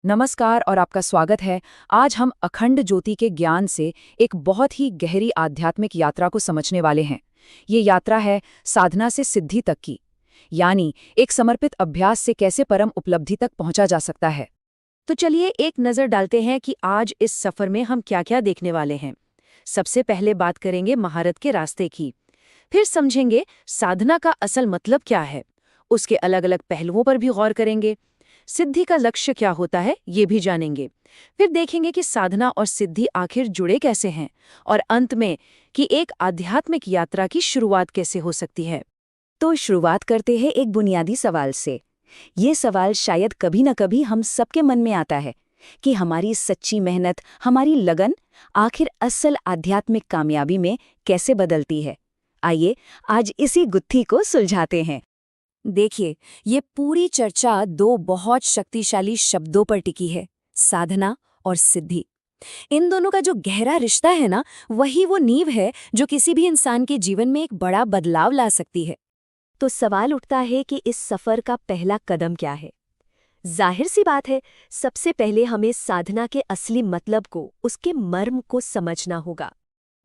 नमस्कार और आपका स्वागत है। आज हम अखंड ज्योति के ज्ञान से एक बहुत ही गहरी आध्यात्मिक यात्रा को समझने वाले हैं। ये यात्रा है साधना से सिद्धि तक की, यानी एक समर्पित अभ्यास से कैसे परम उपलब्धि तक पहुंचा जा सकता है। तो चलिए एक नज़र डालते हैं कि आज इस सफ़र में हम क्या-क्या देखने वाले हैं। सबसे पहले बात करेंगे महारत के रास्ते की। फिर समझेंगे साधना का असल मतलब क्या है। उसके अलग-अलग पहलुओं पर भी गौर करेंगे। सिद्धि का लक्ष्य क्या होता है, ये भी जानेंगे। फिर देखेंगे कि साधना और सिद्धि आखिर जुड़े कैसे हैं। और अंत में कि एक आध्यात्मिक यात्रा की शुरुआत कैसे हो सकती है। तो शुरुआत करते हैं एक बुनियादी सवाल से। ये सवाल शायद कभी न कभी हम सबके मन में आता है कि हमारी सच्ची मेहनत, हमारी लगन आखिर असल आध्यात्मिक कामयाबी में कैसे बदलती है। आइए आज इसी गुत्थी को सुलझाते हैं। देखिए, ये पूरी चर्चा दो बहुत शक्तिशाली शब्दों पर टिकी है, साधना और सिद्धि। इन दोनों का जो गहरा रिश्ता है ना, वही वो नींव है जो किसी भी इंसान के जीवन में एक बड़ा बदलाव ला सकती है। तो सवाल उठता है कि इस सफर का पहला कदम क्या है। जाहिर सी बात है, सबसे पहले हमें साधना के असली मतलब को, उसके मर्म को समझना होगा।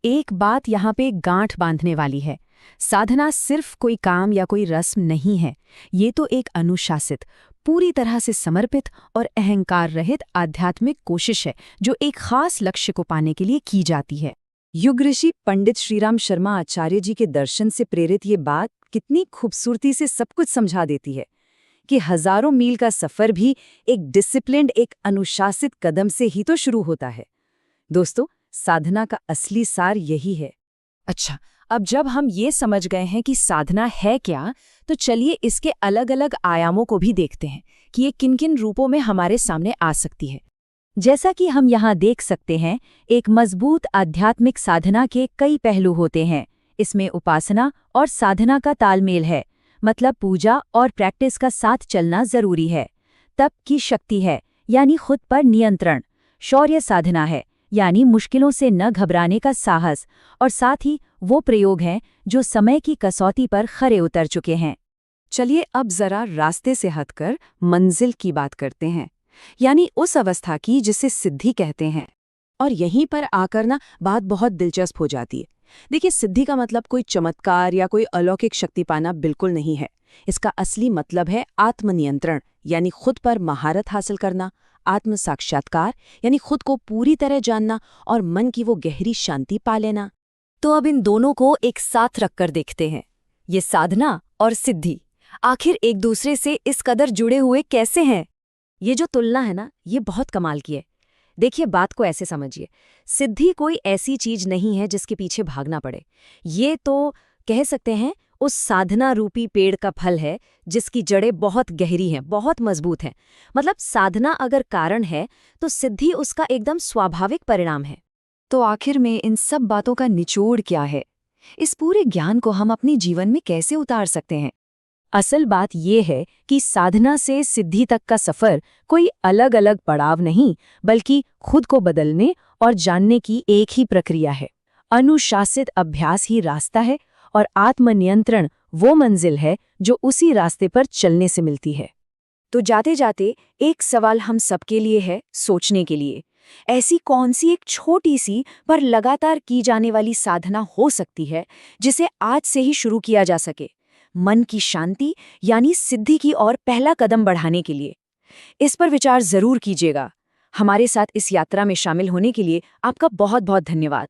एक बात यहाँ पे गांठ बांधने वाली है। साधना सिर्फ कोई काम या कोई रस्म नहीं है। ये तो एक अनुशासित, पूरी तरह से समर्पित और अहंकार रहित आध्यात्मिक कोशिश है जो एक खास लक्ष्य को पाने के लिए की जाती है। युग ऋषि पंडित श्रीराम शर्मा आचार्य जी के दर्शन से प्रेरित ये बात कितनी खूबसूरती से सब कुछ समझा देती है कि हजारों मील का सफर भी एक डिसिप्लिन्ड, एक अनुशासित कदम से ही तो शुरू होता है। दोस्तों, साधना का असली सार यही है। अच्छा, अब जब हम ये समझ गए हैं कि साधना है क्या, तो चलिए इसके अलग अलग आयामों को भी देखते हैं कि ये किन किन रूपों में हमारे सामने आ सकती है। जैसा कि हम यहाँ देख सकते हैं, एक मजबूत आध्यात्मिक साधना के कई पहलू होते हैं। इसमें उपासना और साधना का तालमेल है, मतलब पूजा और प्रैक्टिस का साथ चलना जरूरी है। तप की शक्ति है, यानी खुद पर नियंत्रण। शौर्य साधना है, यानी मुश्किलों से न घबराने का साहस। और साथ ही वो प्रयोग हैं जो समय की कसौटी पर खरे उतर चुके हैं। चलिए अब जरा रास्ते से हटकर मंजिल की बात करते हैं, यानी उस अवस्था की जिसे सिद्धि कहते हैं। और यहीं पर आकर ना बात बहुत दिलचस्प हो जाती है। देखिए, सिद्धि का मतलब कोई चमत्कार या कोई अलौकिक शक्ति पाना बिल्कुल नहीं है। इसका असली मतलब है आत्मनियंत्रण, यानी खुद पर महारत हासिल करना, आत्म साक्षात्कार यानी खुद को पूरी तरह जानना और मन की वो गहरी शांति पा लेना। तो अब इन दोनों को एक साथ रखकर देखते हैं। ये साधना और सिद्धि आखिर एक दूसरे से इस कदर जुड़े हुए कैसे हैं। ये जो तुलना है ना, ये बहुत कमाल की है। देखिए, बात को ऐसे समझिए, सिद्धि कोई ऐसी चीज नहीं है जिसके पीछे भागना पड़े। ये तो कह सकते हैं उस साधना रूपी पेड़ का फल है जिसकी जड़ें बहुत गहरी हैं, बहुत मजबूत हैं। मतलब साधना अगर कारण है तो सिद्धि उसका एकदम स्वाभाविक परिणाम है। तो आखिर में इन सब बातों का निचोड़ क्या है? इस पूरे ज्ञान को हम अपने जीवन में कैसे उतार सकते हैं? असल बात ये है कि साधना से सिद्धि तक का सफर कोई अलग अलग पड़ाव नहीं, बल्कि खुद को बदलने और जानने की एक ही प्रक्रिया है। अनुशासित अभ्यास ही रास्ता है और आत्मनियंत्रण वो मंजिल है जो उसी रास्ते पर चलने से मिलती है। तो जाते जाते एक सवाल हम सबके लिए है, सोचने के लिए। ऐसी कौन सी एक छोटी सी पर लगातार की जाने वाली साधना हो सकती है जिसे आज से ही शुरू किया जा सके, मन की शांति यानी सिद्धि की ओर पहला कदम बढ़ाने के लिए? इस पर विचार जरूर कीजिएगा। हमारे साथ इस यात्रा में शामिल होने के लिए आपका बहुत बहुत धन्यवाद।